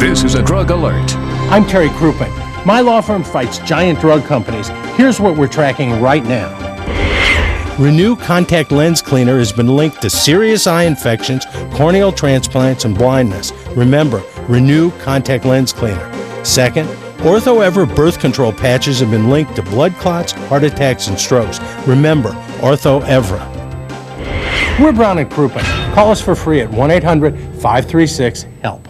This is a drug alert. I'm Terry Crouppen. My law firm fights giant drug companies. Here's what we're tracking right now. Renew Contact Lens Cleaner has been linked to serious eye infections, corneal transplants, and blindness. Remember, Renew Contact Lens Cleaner. Second, Ortho Ever birth control patches have been linked to blood clots, heart attacks, and strokes. Remember, Ortho Ever. We're Brown & Crouppen. Call us for free at 1-800-536-HELP.